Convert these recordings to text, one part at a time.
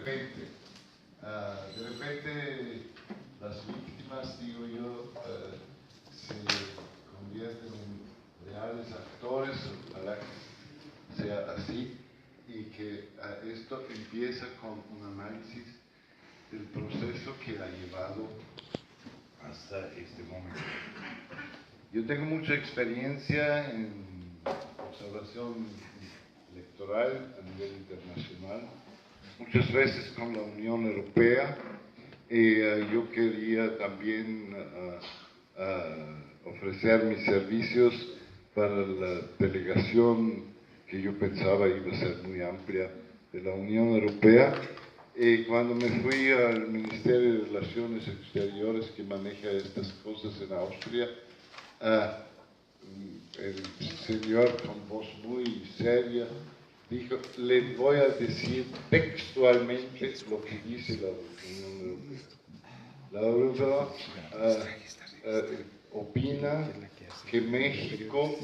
de repente las víctimas, digo yo, se convierten en reales actores, ojalá que sea así, y que esto empieza con un análisis del proceso que ha llevado hasta este momento. Yo tengo mucha experiencia en observación electoral a nivel internacional, muchas veces con la Unión Europea. Yo quería también ofrecer mis servicios para la delegación que yo pensaba iba a ser muy amplia de la Unión Europea. Cuando me fui al Ministerio de Relaciones Exteriores que maneja estas cosas en Austria, el señor con voz muy seria dijo: le voy a decir textualmente lo que dice la Unión Europea. La Unión Europea opina que México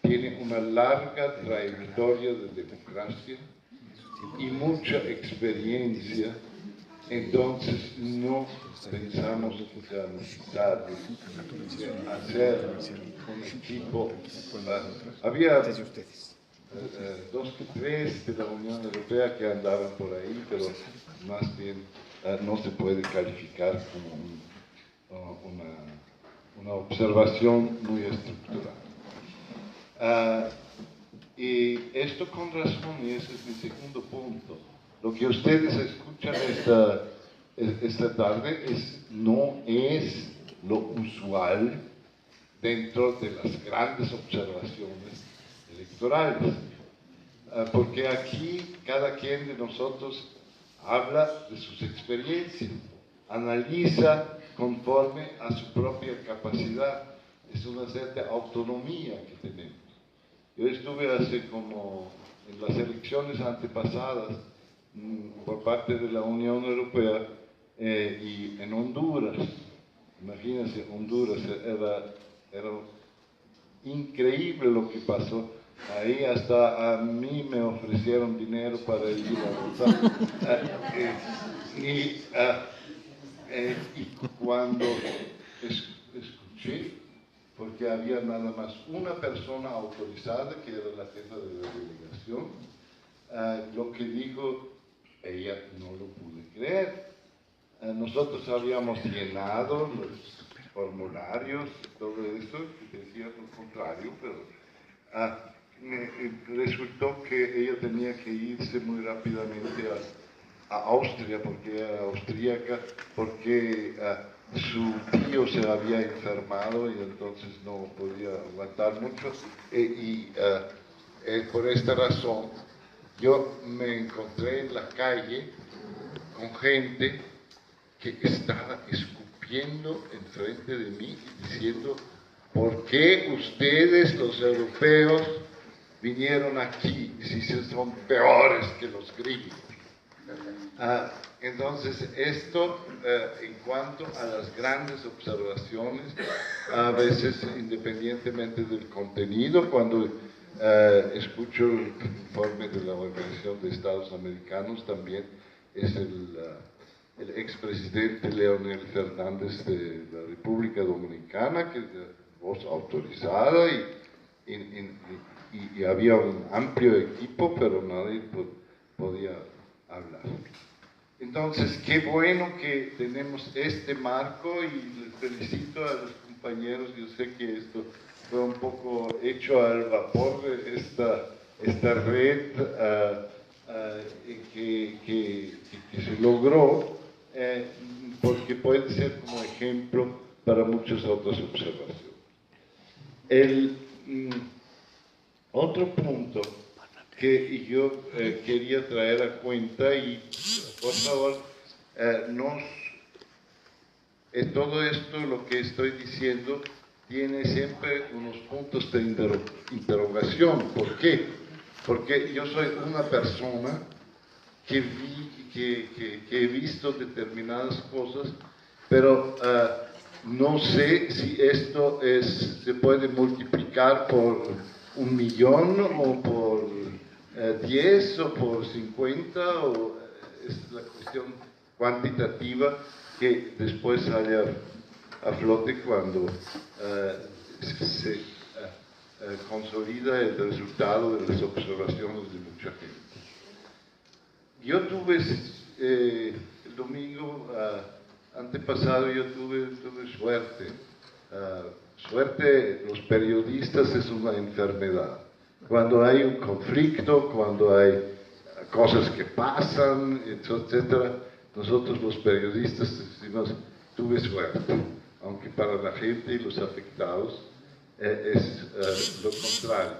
tiene una larga trayectoria de democracia y mucha experiencia, entonces no pensamos que sea necesario hacer un equipo. Había dos que tres de la Unión Europea que andaban por ahí, pero más bien no se puede calificar como una observación muy estructurada. Y esto con razón, y ese es mi segundo punto. Lo que ustedes escuchan esta tarde no es lo usual dentro de las grandes observaciones electorales. Porque aquí cada quien de nosotros habla de sus experiencias, analiza conforme a su propia capacidad. Es una cierta autonomía que tenemos. Yo estuve en las elecciones antepasadas por parte de la Unión Europea y en Honduras. Imagínense, Honduras era increíble lo que pasó. Ahí hasta a mí me ofrecieron dinero para ir a votar. Y cuando escuché, porque había nada más una persona autorizada, que era la jefa de la delegación, lo que dijo, ella no lo pude creer. Nosotros habíamos llenado los formularios, todo eso, que decía lo contrario, pero resultó que ella tenía que irse muy rápidamente a Austria, porque era austríaca, porque su tío se había enfermado y entonces no podía aguantar mucho, por esta razón yo me encontré en la calle con gente que estaba escupiendo enfrente de mí y diciendo: ¿por qué ustedes, los europeos, vinieron aquí si son peores que los gringos? Entonces, esto en cuanto a las grandes observaciones, a veces independientemente del contenido, cuando escucho el informe de la Organización de Estados Americanos, también es el expresidente Leonel Fernández de la República Dominicana, que es de voz autorizada, y había un amplio equipo, pero nadie podía hablar. Entonces, qué bueno que tenemos este marco, y les felicito a los compañeros. Yo sé que esto fue un poco hecho al vapor de esta red que se logró, porque puede ser como ejemplo para muchas otras observaciones. El otro punto que yo quería traer a cuenta, y por favor, todo esto, lo que estoy diciendo, tiene siempre unos puntos de interrogación. ¿Por qué? Porque yo soy una persona que he visto determinadas cosas, pero no sé si esto se puede multiplicar por 1.000.000 o por 10 o por 50, es la cuestión cuantitativa que después sale a flote cuando se consolida el resultado de las observaciones de mucha gente. Yo tuve el domingo antepasado, yo tuve suerte. Suerte, los periodistas es una enfermedad. Cuando hay un conflicto, cuando hay cosas que pasan, etc., nosotros los periodistas decimos, tuve suerte, aunque para la gente y los afectados es lo contrario.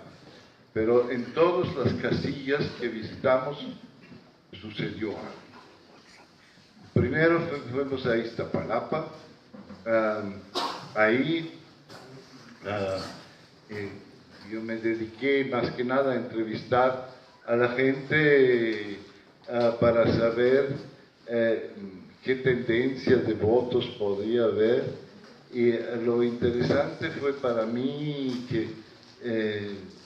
Pero en todas las casillas que visitamos sucedió algo. Primero fuimos a Iztapalapa, ahí yo me dediqué más que nada a entrevistar a la gente para saber qué tendencia de votos podría haber, y lo interesante fue para mí que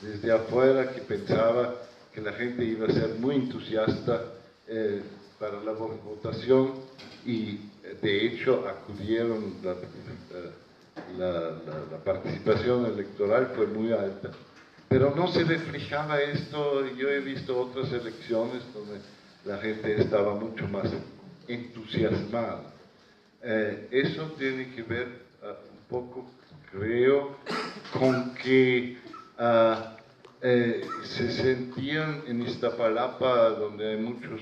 desde afuera que pensaba que la gente iba a ser muy entusiasta para la votación, y de hecho acudieron, la participación electoral fue muy alta, pero no se reflejaba esto. Yo he visto otras elecciones donde la gente estaba mucho más entusiasmada. Eso tiene que ver un poco, creo, con que se sentían en Iztapalapa, donde hay mucha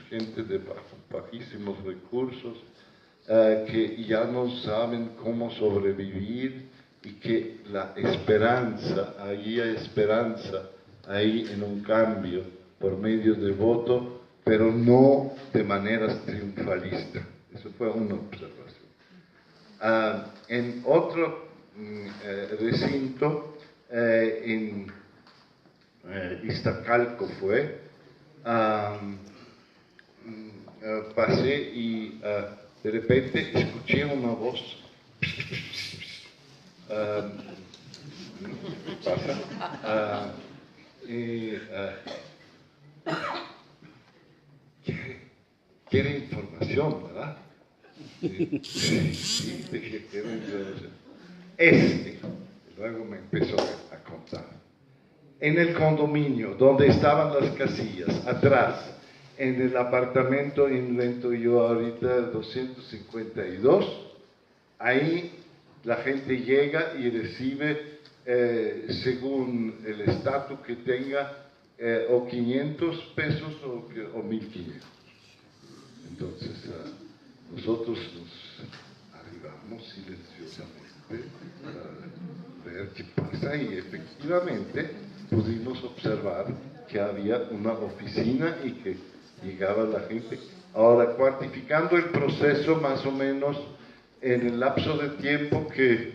gente de bajísimos recursos, que ya no saben cómo sobrevivir, y que la esperanza, ahí hay esperanza, ahí en un cambio por medio del voto, pero no de maneras triunfalistas. Eso fue una observación. En otro recinto, en Iztacalco fue, pasé y de repente escuché una voz. Pasa. Quiere información, ¿verdad? Sí, dije, quiere información. Luego me empezó a contar. En el condominio donde estaban las casillas, atrás, en el apartamento invento yo ahorita 252, ahí la gente llega y recibe, según el estatus que tenga, o 500 pesos o 1.500. Entonces, nosotros nos arribamos silenciosamente para ver qué pasa, y efectivamente pudimos observar que había una oficina y que llegaba la gente. Ahora, cuantificando el proceso, más o menos en el lapso de tiempo que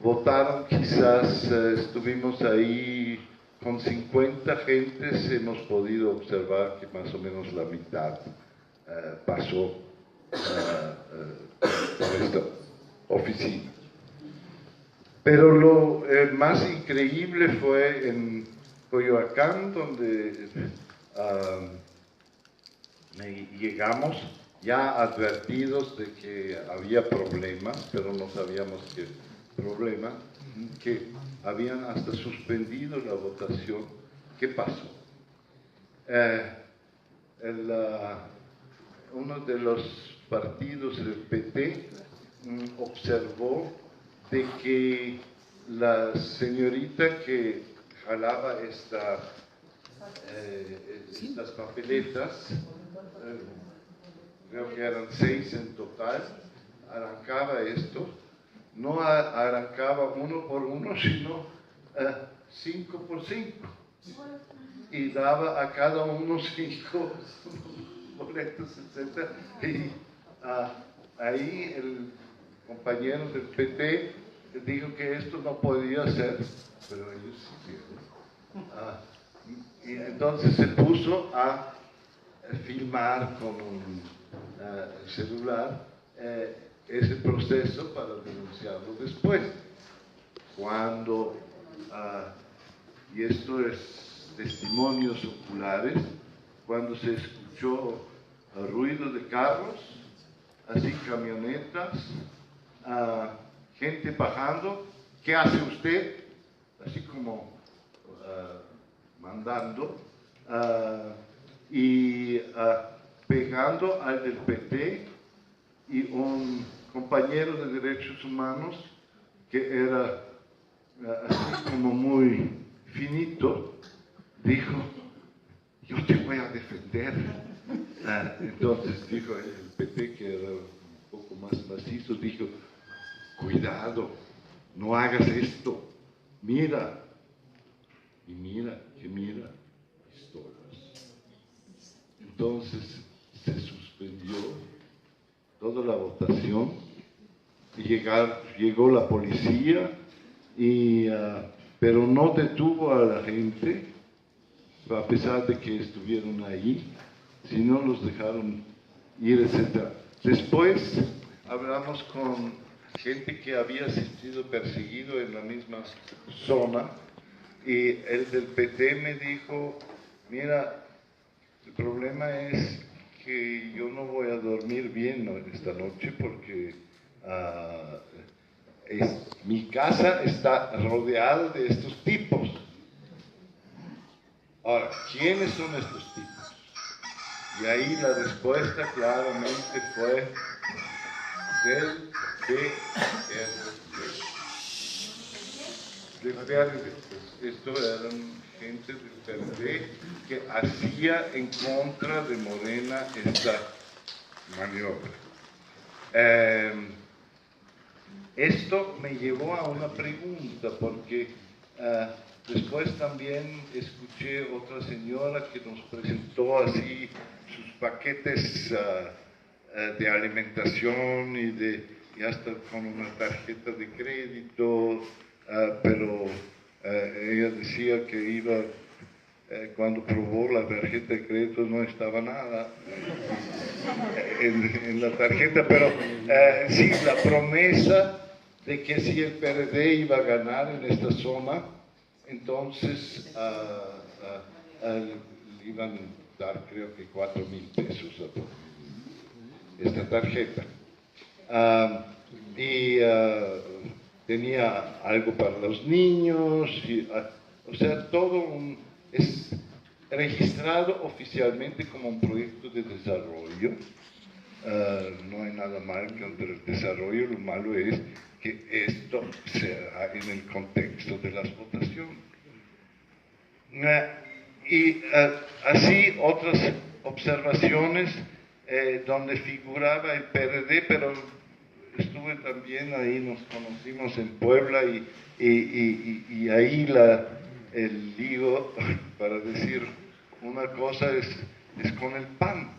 votaron, quizás estuvimos ahí con 50 gentes, hemos podido observar que más o menos la mitad pasó por esta oficina. Pero lo más increíble fue en Coyoacán, donde llegamos ya advertidos de que había problemas, pero no sabíamos qué problema, que habían hasta suspendido la votación. ¿Qué pasó? Uno de los partidos, el PT, observó de que la señorita que jalaba estas papeletas, creo que eran 6 en total, arrancaba esto, no arrancaba 1 por 1, sino 5 por 5, y daba a cada uno 5 boletos, etc. Y ahí el compañero del PT dijo que esto no podía ser, pero ellos siguieron. Y entonces se puso a filmar con un celular ese proceso para denunciarlo después. Cuando, y esto es testimonios oculares, cuando se escuchó ruido de carros, así camionetas, gente bajando. ¿Qué hace usted? Así como mandando y pegando al del PT, y un compañero de derechos humanos que era así como muy finito, dijo: yo te voy a defender. Entonces dijo el PT, que era un poco más macizo, dijo: cuidado, no hagas esto, mira. Y mira, pistolas. Entonces se suspendió toda la votación y llegó la policía, pero no detuvo a la gente, a pesar de que estuvieron ahí, sino los dejaron ir, etc. Después hablamos con gente que había sido perseguido en la misma zona, y el del PT me dijo: mira, el problema es que yo no voy a dormir bien esta noche porque mi casa está rodeada de estos tipos. Ahora, ¿quiénes son estos tipos? Y ahí la respuesta claramente fue del PRD. Esto eran gente del PRD que hacía en contra de Morena esta maniobra. Esto me llevó a una pregunta, porque después también escuché otra señora que nos presentó así sus paquetes de alimentación y hasta con una tarjeta de crédito, pero ella decía que iba, cuando probó la tarjeta de crédito no estaba nada en la tarjeta, pero sí, la promesa de que si el PRD iba a ganar en esta zona, entonces le iban a dar, creo que 4,000 pesos a esta tarjeta. Tenía algo para los niños, o sea, es registrado oficialmente como un proyecto de desarrollo. No hay nada mal contra el desarrollo, lo malo es que esto sea en el contexto de las votaciones. Así otras observaciones donde figuraba el PRD, pero estuve también ahí, nos conocimos en Puebla, y ahí el lío, para decir una cosa, es con el PAN.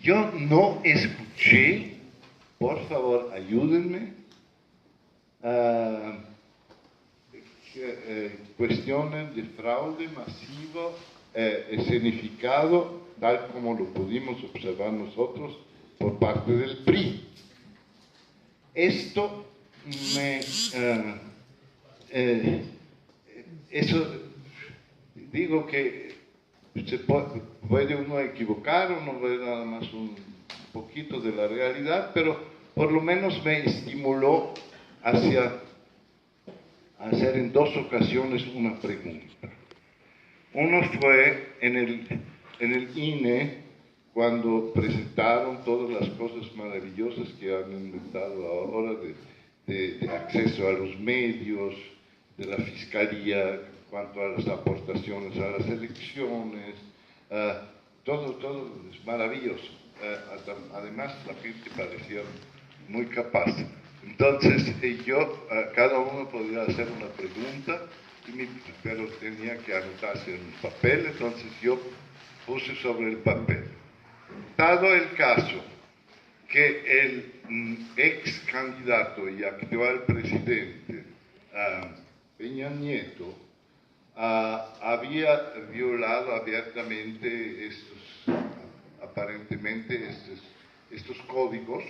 Yo no escuché, por favor, ayúdenme, cuestiones de fraude masivo escenificado, tal como lo pudimos observar nosotros, por parte del PRI. Esto digo que se puede uno equivocar, uno ve nada más un poquito de la realidad, pero por lo menos me estimuló hacia hacer en dos ocasiones una pregunta. Uno fue en el INE, cuando presentaron todas las cosas maravillosas que han inventado ahora de acceso a los medios, de la fiscalía, en cuanto a las aportaciones a las elecciones, todo es maravilloso. Además, la gente parecía muy capaz. Entonces, cada uno podía hacer una pregunta, pero tenía que anotarse en un papel, entonces yo puse sobre el papel. Dado el caso que el ex candidato y actual presidente Peña Nieto había violado abiertamente aparentemente estos códigos,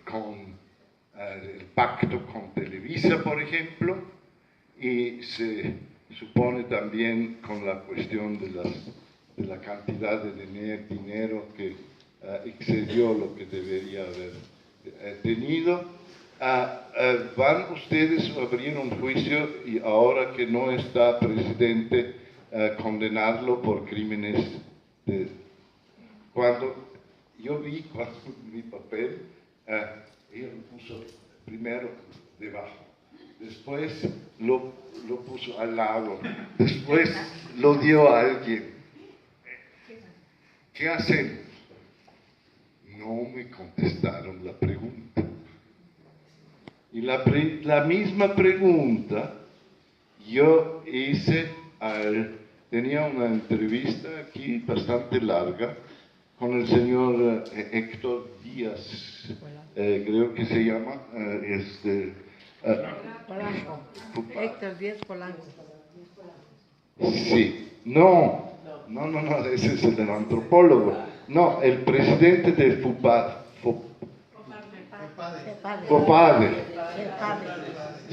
con el pacto con Televisa, por ejemplo, y se supone también con la cuestión de las de la cantidad de dinero que excedió lo que debería haber tenido. ¿Van ustedes a abrir un juicio y ahora que no está presidente, condenarlo por crímenes cuando yo vi mi papel, ella lo puso primero debajo, después lo puso al lado, después lo dio a alguien. ¿Qué hacen? No me contestaron la pregunta. Y la misma pregunta yo hice tenía una entrevista aquí bastante larga con el señor Héctor Díaz, creo que se llama, Polanco. Héctor Díaz Polanco. Sí, no, ese es el antropólogo. No, el presidente de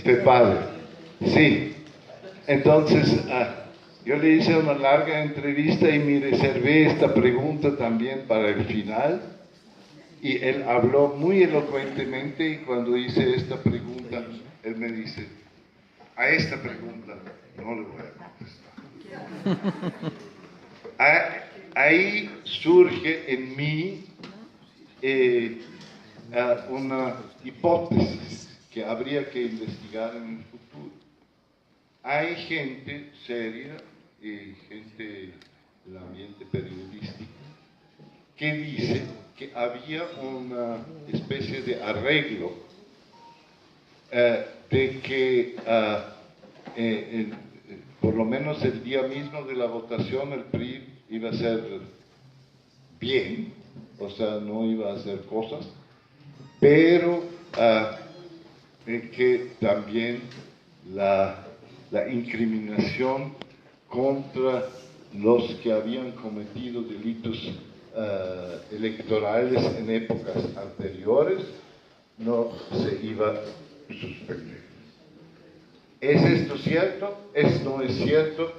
FEPADE. Sí. Entonces, yo le hice una larga entrevista y me reservé esta pregunta también para el final. Y él habló muy elocuentemente y cuando hice esta pregunta, él me dice, a esta pregunta no le voy a contestar. Ahí surge en mí una hipótesis que habría que investigar en el futuro. Hay gente seria y gente del ambiente periodístico que dice que había una especie de arreglo de que por lo menos el día mismo de la votación el PRI iba a ser bien, o sea, no iba a hacer cosas, pero que también la incriminación contra los que habían cometido delitos electorales en épocas anteriores no se iba a suspender. ¿Es esto cierto? ¿No es cierto?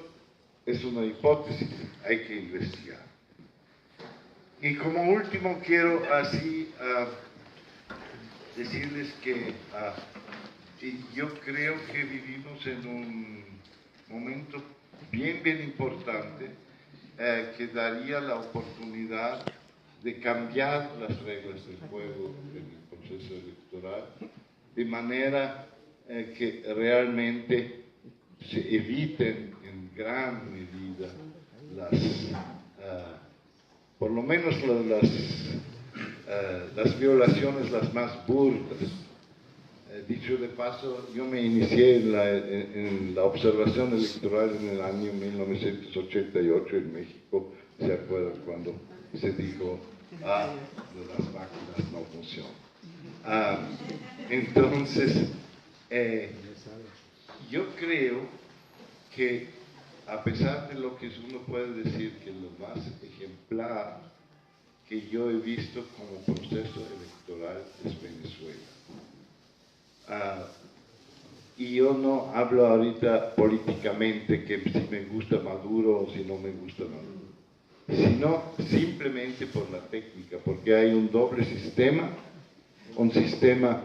Es una hipótesis, hay que investigar. Y como último quiero así decirles que yo creo que vivimos en un momento bien importante que daría la oportunidad de cambiar las reglas del juego en el proceso electoral de manera que realmente se eviten en gran medida por lo menos las violaciones las más burdas. Dicho de paso, yo me inicié en la observación electoral en el año 1988 en México. ¿Se acuerdan cuando se dijo, las máquinas no funcionan? Entonces, yo creo que a pesar de lo que uno puede decir que lo más ejemplar que yo he visto como proceso electoral es Venezuela. Y yo no hablo ahorita políticamente que si me gusta Maduro o si no me gusta Maduro, sino simplemente por la técnica, porque hay un doble sistema, un sistema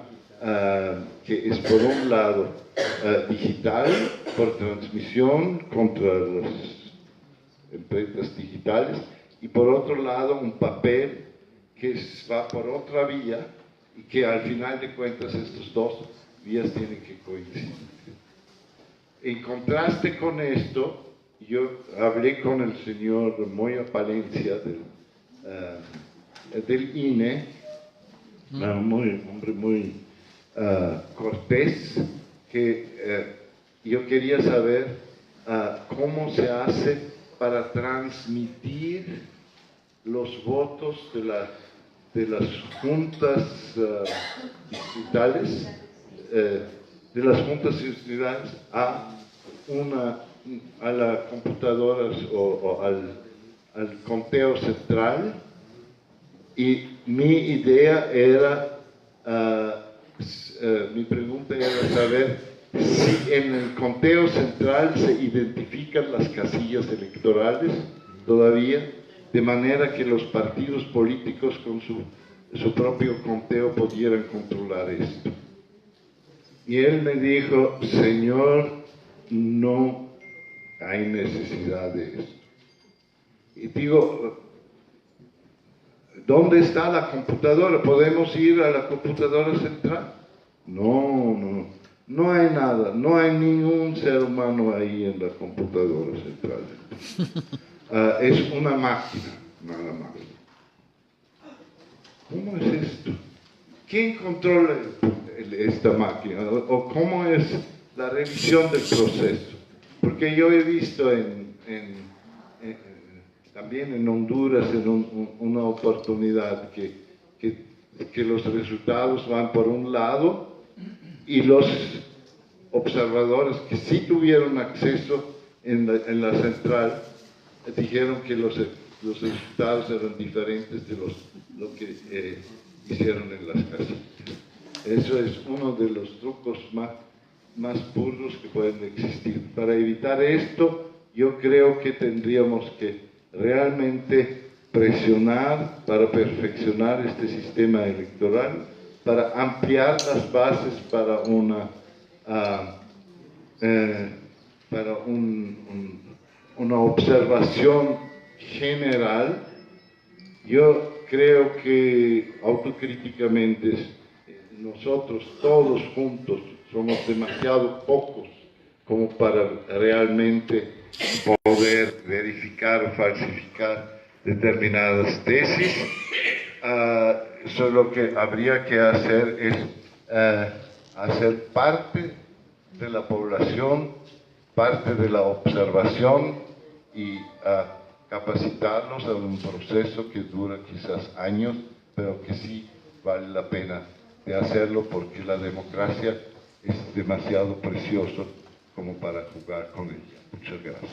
que es por un lado digital, por transmisión contra las empresas digitales, y por otro lado un papel que va por otra vía y que al final de cuentas estos dos vías tienen que coincidir. En contraste con esto, yo hablé con el señor Moya Palencia del INE, un hombre muy cortés, que yo quería saber cómo se hace para transmitir los votos de las juntas distritales, a la computadora o al conteo central. Y mi idea era, mi pregunta era saber si en el conteo central se identifican las casillas electorales todavía, de manera que los partidos políticos con su propio conteo pudieran controlar esto. Y él me dijo, señor, no hay necesidad de esto. Y digo, ¿dónde está la computadora? ¿Podemos ir a la computadora central? No hay nada, no hay ningún ser humano ahí en la computadora central. Es una máquina, nada más. ¿Cómo es esto? ¿Quién controla esta máquina? ¿O cómo es la revisión del proceso? Porque yo he visto también en Honduras en una oportunidad que los resultados van por un lado y los observadores que sí tuvieron acceso en la central dijeron que los resultados eran diferentes de lo que hicieron en las casillas. Eso es uno de los trucos más burdos que pueden existir. Para evitar esto, yo creo que tendríamos que realmente presionar para perfeccionar este sistema electoral, para ampliar las bases para una observación general. Yo creo que autocríticamente nosotros todos juntos somos demasiado pocos como para realmente poder verificar o falsificar determinadas tesis. Lo que habría que hacer es hacer parte de la población, parte de la observación y capacitarlos en un proceso que dura quizás años, pero que sí vale la pena de hacerlo porque la democracia es demasiado precioso como para jugar con ella. Muchas gracias.